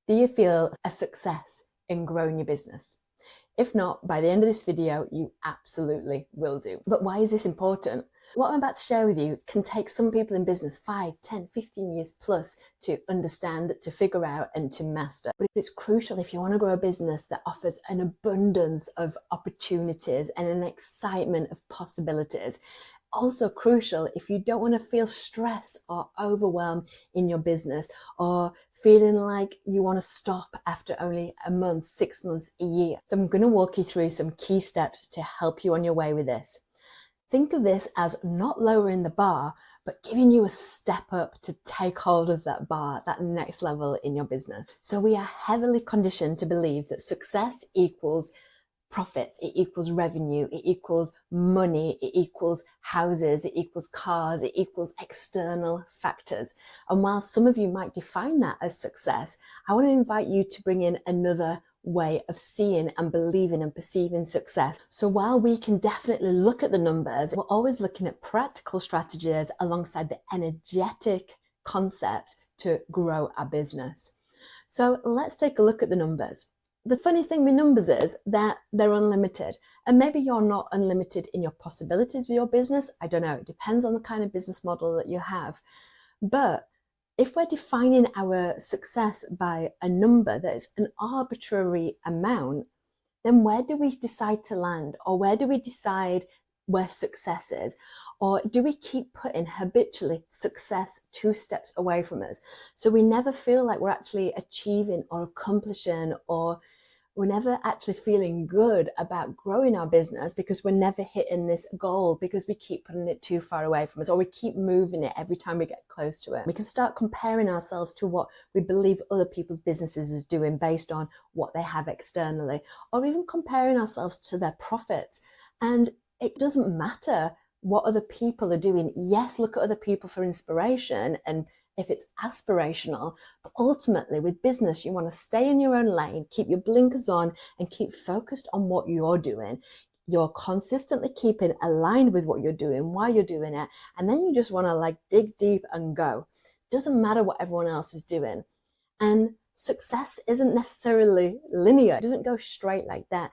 Do you feel a success in growing your business? If not, by the end of this video, you absolutely will do. But why is this important? What I'm about to share with you can take some people in business 5, 10, 15 years plus to understand, to figure out, and to master. But it's crucial if you want to grow a business that offers an abundance of opportunities and an excitement of possibilities. Also crucial if you don't want to feel stress or overwhelm in your business, or feeling like you want to stop after only a month, 6 months, a year. So I'm going to walk you through some key steps to help you on your way with this. Think of this as not lowering the bar, but giving you a step up to take hold of that bar, that next level in your business. So we are heavily conditioned to believe that success equals profits, it equals revenue, it equals money, it equals houses, it equals cars, it equals external factors. And while some of you might define that as success, I want to invite you to bring in another way of seeing and believing and perceiving success. So while we can definitely look at the numbers, we're always looking at practical strategies alongside the energetic concepts to grow our business. So let's take a look at the numbers. The funny thing with numbers is that they're unlimited, and maybe you're not unlimited in your possibilities with your business. I don't know. It depends on the kind of business model that you have. But if we're defining our success by a number that is an arbitrary amount, then where do we decide to land? Or where do we decide where success is? Or do we keep putting habitually success 2 steps away from us? So we never feel like we're actually achieving or accomplishing, or we're never actually feeling good about growing our business because we're never hitting this goal because we keep putting it too far away from us, or we keep moving it every time we get close to it. We can start comparing ourselves to what we believe other people's businesses is doing based on what they have externally, or even comparing ourselves to their profits. And it doesn't matter what other people are doing. Yes, look at other people for inspiration and if it's aspirational, but ultimately with business, you want to stay in your own lane, keep your blinkers on, and keep focused on what you're doing. You're consistently keeping aligned with what you're doing, why you're doing it, and then you just want to dig deep and go. Doesn't matter what everyone else is doing. And success isn't necessarily linear. It doesn't go straight like that.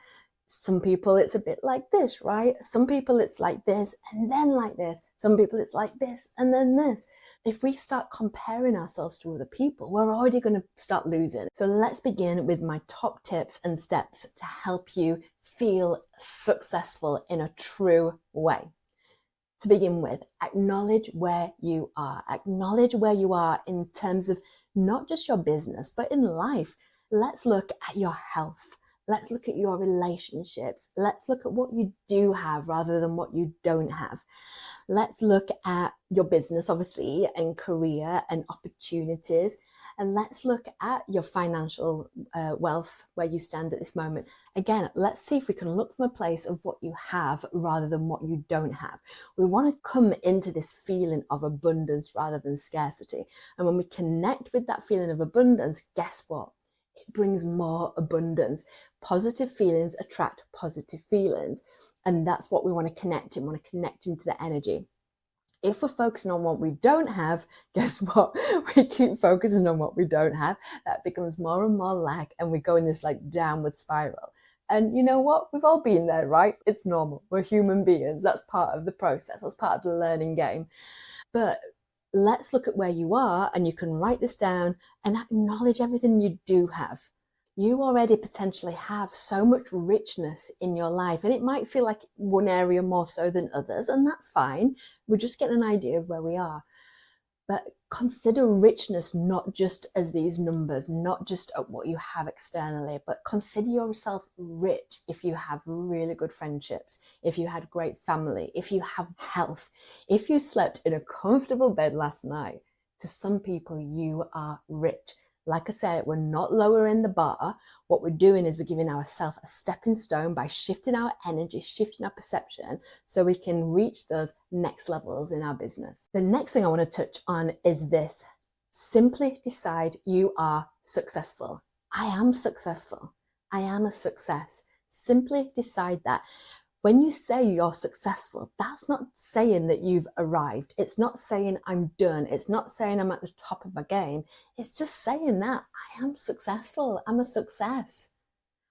Some people it's a bit like this, right? Some people it's like this and then like this. Some people it's like this and then this. If we start comparing ourselves to other people, we're already going to start losing. So let's begin with my top tips and steps to help you feel successful in a true way. To begin with, acknowledge where you are. Acknowledge where you are in terms of not just your business, but in life. Let's look at your health. Let's look at your relationships. Let's look at what you do have rather than what you don't have. Let's look at your business, obviously, and career and opportunities. And let's look at your financial wealth, where you stand at this moment. Again, let's see if we can look from a place of what you have rather than what you don't have. We want to come into this feeling of abundance rather than scarcity. And when we connect with that feeling of abundance, guess what? It brings more abundance. Positive feelings attract positive feelings. And that's what we want to connect in. We want to connect into the energy. If we're focusing on what we don't have, guess what? We keep focusing on what we don't have. That becomes more and more lack, and we go in this downward spiral. And you know what? We've all been there, right? It's normal. We're human beings. That's part of the process. That's part of the learning game. But let's look at where you are, and you can write this down and acknowledge everything you do have. You already potentially have so much richness in your life, and it might feel like one area more so than others, and that's fine. We're just getting an idea of where we are. But consider richness not just as these numbers, not just at what you have externally, but consider yourself rich if you have really good friendships, if you had great family, if you have health, if you slept in a comfortable bed last night. To some people, you are rich. Like I said, we're not lowering the bar. What we're doing is we're giving ourselves a stepping stone by shifting our energy, shifting our perception, so we can reach those next levels in our business. The next thing I want to touch on is this. Simply decide you are successful. I am successful. I am a success. Simply decide that. When you say you're successful, that's not saying that you've arrived. It's not saying I'm done. It's not saying I'm at the top of my game. It's just saying that I am successful. I'm a success.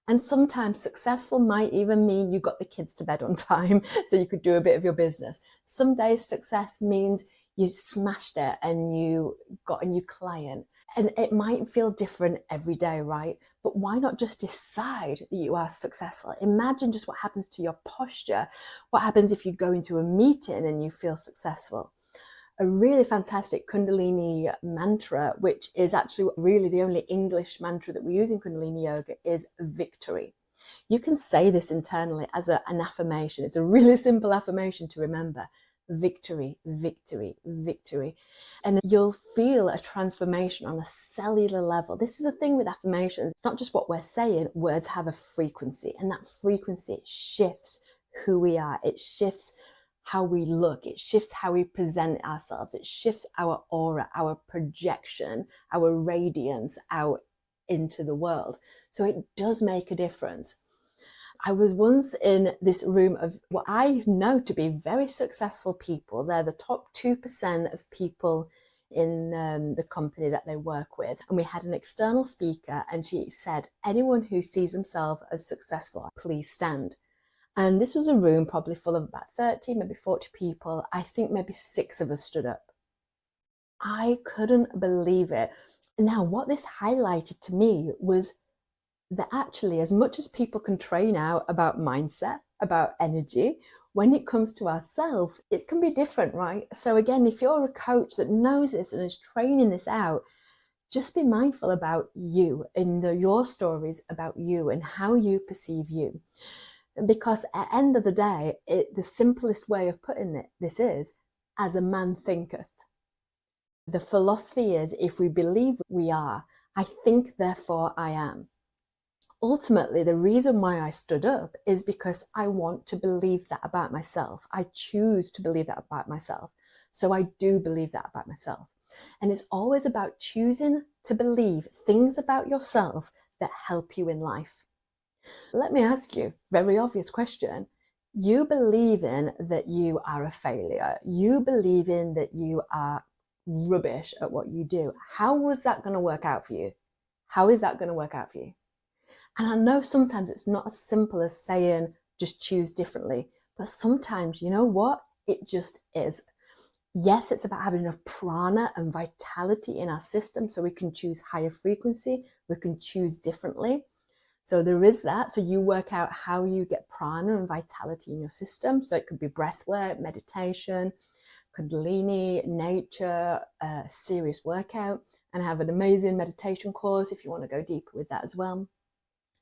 And sometimes successful might even mean you got the kids to bed on time so you could do a bit of your business. Some days success means you smashed it and you got a new client. And it might feel different every day, right? But why not just decide that you are successful? Imagine just what happens to your posture. What happens if you go into a meeting and you feel successful? A really fantastic Kundalini mantra, which is actually really the only English mantra that we use in Kundalini Yoga, is victory. You can say this internally as an affirmation. It's a really simple affirmation to remember. Victory, victory, victory. And you'll feel a transformation on a cellular level. This is the thing with affirmations. It's not just what we're saying. Words have a frequency, and that frequency shifts who we are. It shifts how we look. It shifts how we present ourselves. It shifts our aura, our projection, our radiance out into the world. So it does make a difference. I was once in this room of what I know to be very successful people. They're the top 2% of people in the company that they work with. And we had an external speaker, and she said, anyone who sees themselves as successful, please stand. And this was a room probably full of about 30, maybe 40 people. I think maybe 6 of us stood up. I couldn't believe it. Now, what this highlighted to me was that actually, as much as people can train out about mindset, about energy, when it comes to ourselves, it can be different, right? So again, if you're a coach that knows this and is training this out, just be mindful about you and your stories about you and how you perceive you. Because at the end of the day, the simplest way of putting this is, as a man thinketh. The philosophy is, if we believe we are, I think, therefore I am. Ultimately, the reason why I stood up is because I want to believe that about myself. I choose to believe that about myself. So I do believe that about myself. And it's always about choosing to believe things about yourself that help you in life. Let me ask you a very obvious question. You believe in that you are a failure. You believe in that you are rubbish at what you do. How was that going to work out for you? How is that going to work out for you? And I know sometimes it's not as simple as saying, just choose differently. But sometimes, you know what? It just is. Yes, it's about having enough prana and vitality in our system so we can choose higher frequency. We can choose differently. So there is that. So you work out how you get prana and vitality in your system. So it could be breath work, meditation, Kundalini, nature, serious workout. And I have an amazing meditation course if you want to go deeper with that as well.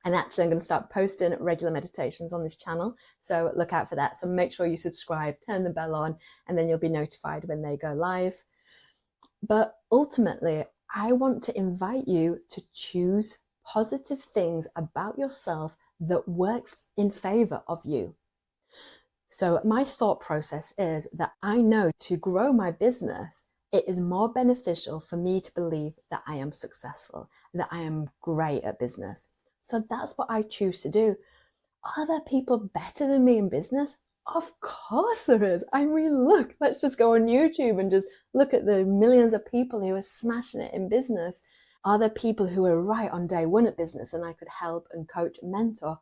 And actually, I'm going to start posting regular meditations on this channel. So look out for that. So make sure you subscribe, turn the bell on, and then you'll be notified when they go live. But ultimately, I want to invite you to choose positive things about yourself that work in favor of you. So my thought process is that I know to grow my business, it is more beneficial for me to believe that I am successful, that I am great at business. So that's what I choose to do. Are there people better than me in business? Of course there is. I mean, look, let's just go on YouTube and just look at the millions of people who are smashing it in business. Are there people who are right on day one at business and I could help and coach and mentor?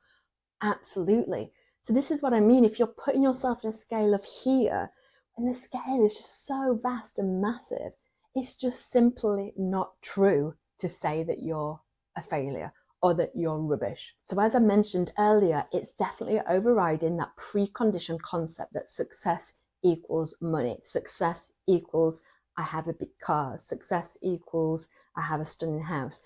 Absolutely. So this is what I mean. If you're putting yourself in a scale of here, and the scale is just so vast and massive, it's just simply not true to say that you're a failure or that you're rubbish. So as I mentioned earlier, it's definitely overriding that preconditioned concept that success equals money. Success equals I have a big car. Success equals I have a stunning house.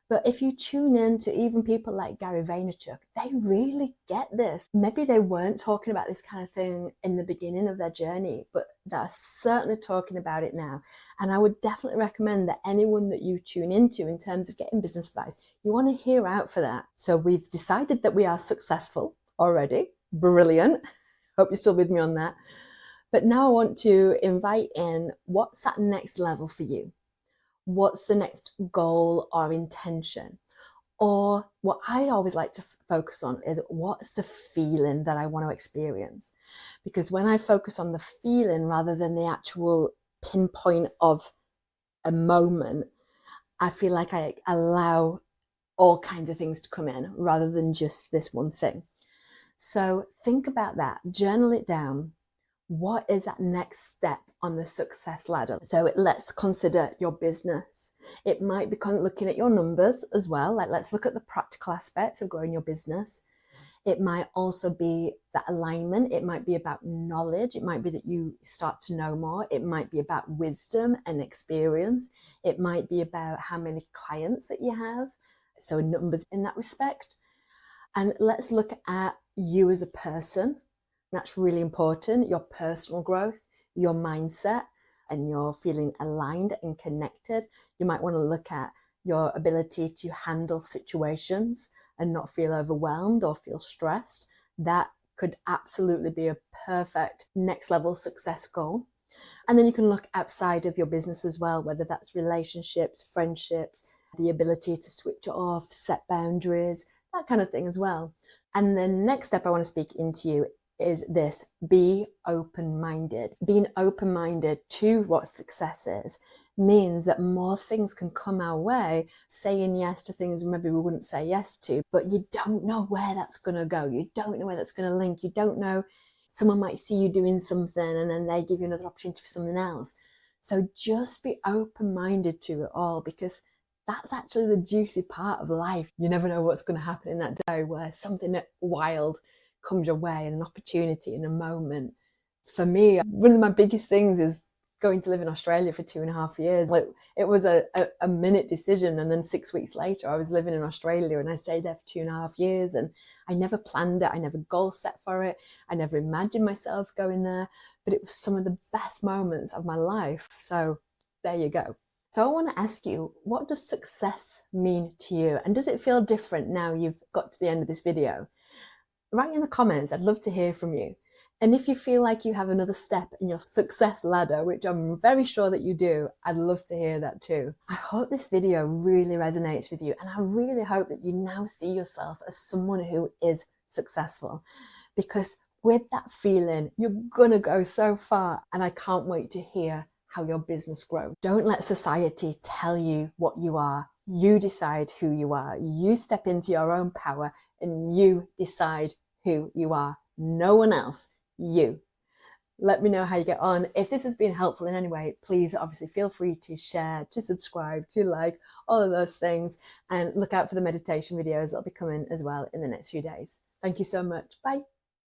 But if you tune in to even people like Gary Vaynerchuk, they really get this. Maybe they weren't talking about this kind of thing in the beginning of their journey, but they're certainly talking about it now. And I would definitely recommend that anyone that you tune into in terms of getting business advice, you want to hear out for that. So we've decided that we are successful already. Brilliant. Hope you're still with me on that. But now I want to invite in, what's that next level for you? What's the next goal or intention? Or what I always like to focus on is what's the feeling that I want to experience? Because when I focus on the feeling rather than the actual pinpoint of a moment, I feel like I allow all kinds of things to come in rather than just this one thing. So think about that, journal it down. What is that next step on the success ladder? So let's consider your business. It might be looking at your numbers as well. Like, let's look at the practical aspects of growing your business. It might also be that alignment. It might be about knowledge. It might be that you start to know more. It might be about wisdom and experience. It might be about how many clients that you have. So numbers in that respect. And let's look at you as a person. That's really important. Your personal growth, your mindset, and you're feeling aligned and connected. You might want to look at your ability to handle situations and not feel overwhelmed or feel stressed. That could absolutely be a perfect next level success goal. And then you can look outside of your business as well, whether that's relationships, friendships, the ability to switch off, set boundaries, that kind of thing as well. And the next step I want to speak into you is this: be open-minded. Being open-minded to what success is means that more things can come our way, saying yes to things maybe we wouldn't say yes to, but you don't know where that's going to go. You don't know where that's going to link. You don't know, someone might see you doing something and then they give you another opportunity for something else. So just be open-minded to it all, because that's actually the juicy part of life. You never know what's going to happen in that day where something wild comes your way, and an opportunity in a moment. For me, one of my biggest things is going to live in Australia for 2.5 years. Like, it was a minute decision, and then 6 weeks later I was living in Australia, and I stayed there for 2.5 years, and I never planned it. I never goal set for it. I never imagined myself going there, but it was some of the best moments of my life. So there you go. So I want to ask you, what does success mean to you? And does it feel different now you've got to the end of this video? Write in the comments. I'd love to hear from you. And if you feel like you have another step in your success ladder, which I'm very sure that you do, I'd love to hear that too. I hope this video really resonates with you, and I really hope that you now see yourself as someone who is successful, because with that feeling, you're gonna go so far, and I can't wait to hear how your business grows. Don't let society tell you what you are. You decide who you are. You step into your own power and you decide who you are. No one else, you. Let me know how you get on. If this has been helpful in any way, please obviously feel free to share, to subscribe, to like, all of those things, and look out for the meditation videos that'll be coming as well in the next few days. Thank you so much. Bye.